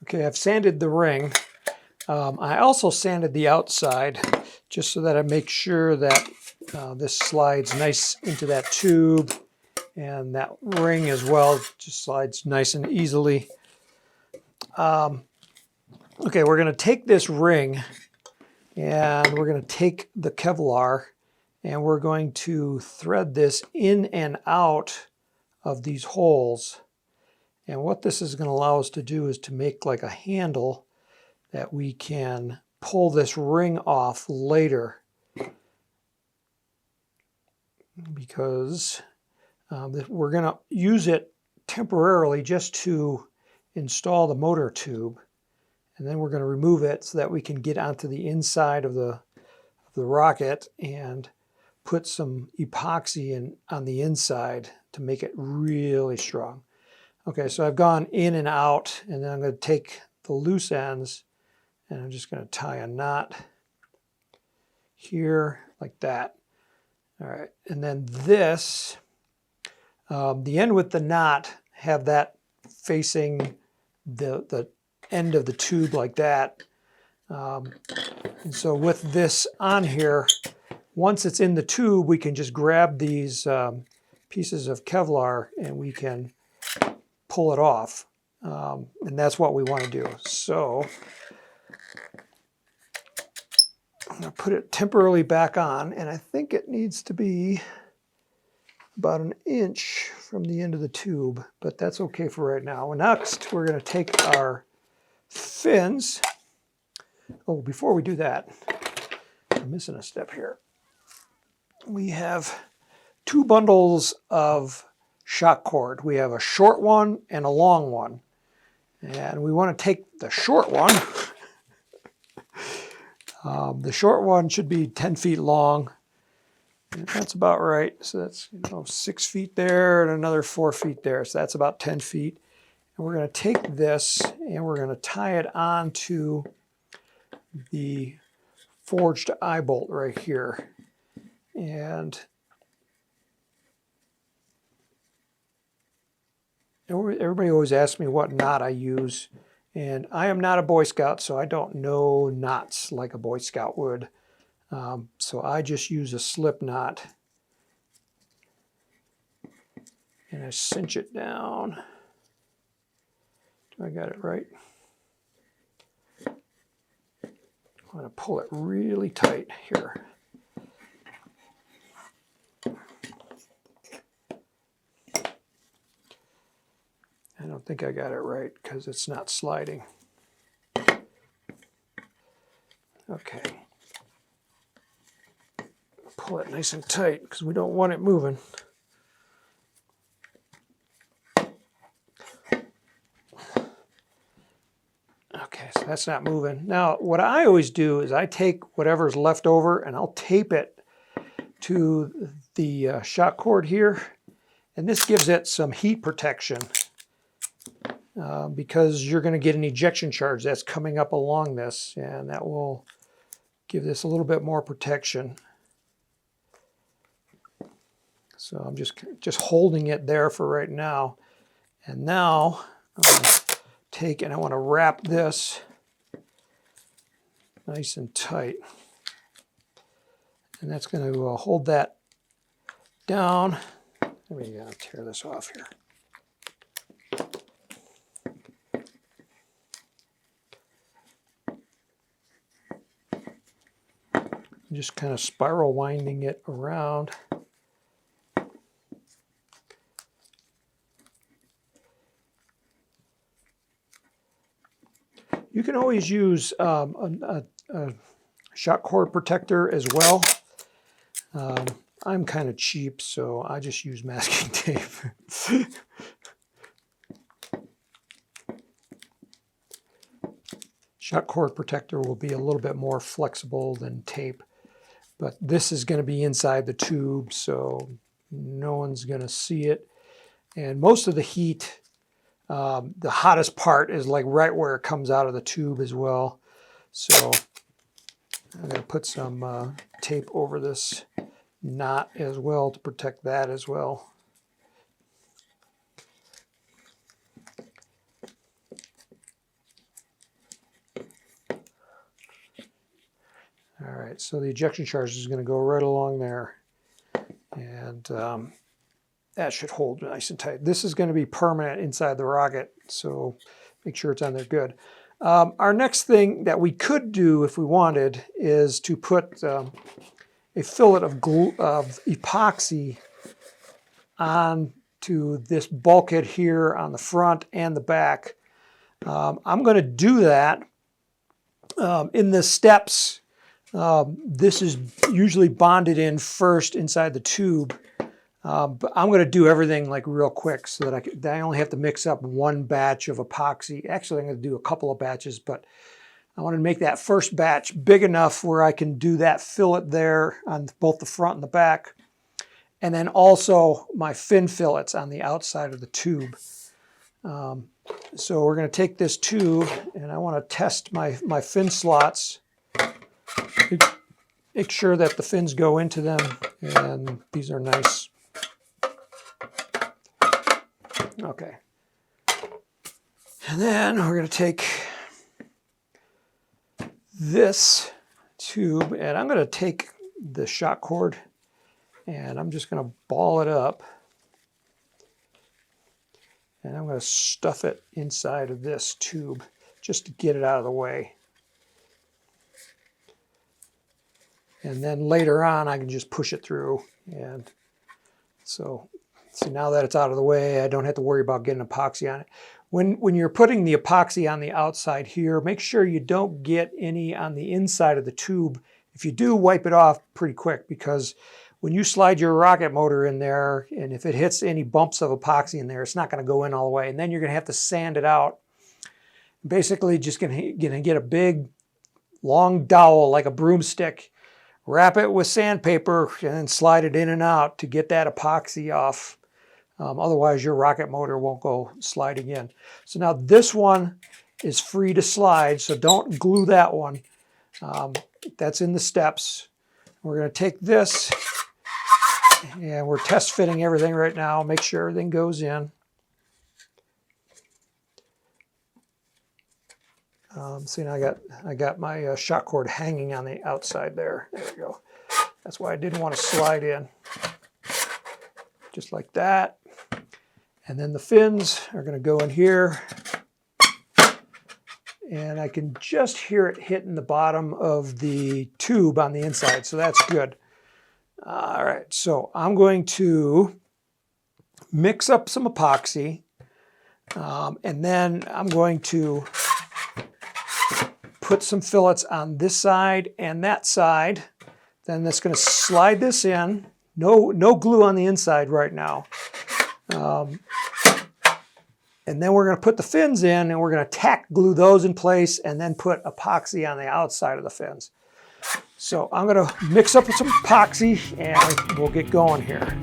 Okay, I've sanded the ring. I also sanded the outside just so that I make sure that this slides nice into that tube, and that ring as well just slides nice and easily. Okay, we're going to take this ring and we're going to take the Kevlar and we're going to thread this in and out of these holes. And what this is going to allow us to do is to make like a handle that we can pull this ring off later, because we're going to use it temporarily just to install the motor tube, and then we're going to remove it so that we can get onto the inside of the rocket and put some epoxy on the inside to make it really strong. Okay, so I've gone in and out, and then I'm going to take the loose ends and I'm just going to tie a knot here like that. All right, and then this, the end with the knot, have that facing the end of the tube like that. And so with this on here, once it's in the tube, we can just grab these pieces of Kevlar and we can pull it off. And that's what we want to do. So I'm going to put it temporarily back on, and I think it needs to be about 1 inch from the end of the tube, but that's okay for right now. Next, we're going to take our fins. Oh, before we do that, I'm missing a step here. We have 2 bundles of shock cord. We have a short one and a long one. And we want to take the short one. The short one should be 10 feet long. And that's about right. So that's 6 feet there and another 4 feet there. So that's about 10 feet. And we're going to take this and we're going to tie it onto the forged eyebolt right here. And everybody always asks me what knot I use, and I am not a Boy Scout, so I don't know knots like a Boy Scout would. So I just use a slip knot, and I cinch it down. Do I got it right? I'm going to pull it really tight here. I don't think I got it right because it's not sliding. Okay. Pull it nice and tight because we don't want it moving. Okay, so that's not moving. Now, what I always do is I take whatever's left over and I'll tape it to the shock cord here. And this gives it some heat protection. Because you're going to get an ejection charge that's coming up along this, and that will give this a little bit more protection. So I'm just holding it there for right now. And now I'm going to take and I want to wrap this nice and tight. And that's going to hold that down. Let me tear this off here. Just kind of spiral winding it around. You can always use a shock cord protector as well. I'm kind of cheap, so I just use masking tape. Shock cord protector will be a little bit more flexible than tape. But this is going to be inside the tube, so no one's going to see it. And most of the heat, the hottest part is like right where it comes out of the tube as well. So I'm going to put some tape over this knot as well to protect that as well. All right, so the ejection charge is going to go right along there, and that should hold nice and tight. This is going to be permanent inside the rocket, so make sure it's on there good. Our next thing that we could do if we wanted is to put a fillet of epoxy onto this bulkhead here on the front and the back. I'm going to do that in the steps. This is usually bonded in first inside the tube, but I'm going to do everything like real quick so that I only have to mix up one batch of epoxy. Actually, I'm going to do a couple of batches, but I want to make that first batch big enough where I can do that fillet there on both the front and the back, and then also my fin fillets on the outside of the tube. So we're going to take this tube, and I want to test my fin slots. Make sure that the fins go into them, and these are nice. Okay. And then we're going to take this tube, and I'm going to take the shock cord, and I'm just going to ball it up, and I'm going to stuff it inside of this tube just to get it out of the way. And then later on, I can just push it through. And so, see, now that it's out of the way, I don't have to worry about getting epoxy on it. When you're putting the epoxy on the outside here, make sure you don't get any on the inside of the tube. If you do, wipe it off pretty quick, because when you slide your rocket motor in there, and if it hits any bumps of epoxy in there, it's not going to go in all the way. And then you're going to have to sand it out. Basically, just going to get a big, long dowel like a broomstick, wrap it with sandpaper, and then slide it in and out to get that epoxy off. Otherwise, your rocket motor won't go sliding in. So now this one is free to slide, so don't glue that one. That's in the steps. We're going to take this, and we're test fitting everything right now. Make sure everything goes in. See, now I got my shock cord hanging on the outside there. There we go. That's why I didn't want to slide in. Just like that. And then the fins are going to go in here. And I can just hear it hitting the bottom of the tube on the inside, so that's good. All right, so I'm going to mix up some epoxy, and then I'm going to put some fillets on this side and that side. Then that's going to slide this in. No glue on the inside right now. And then we're going to put the fins in, and we're going to tack glue those in place and then put epoxy on the outside of the fins. So I'm going to mix up with some epoxy, and we'll get going here.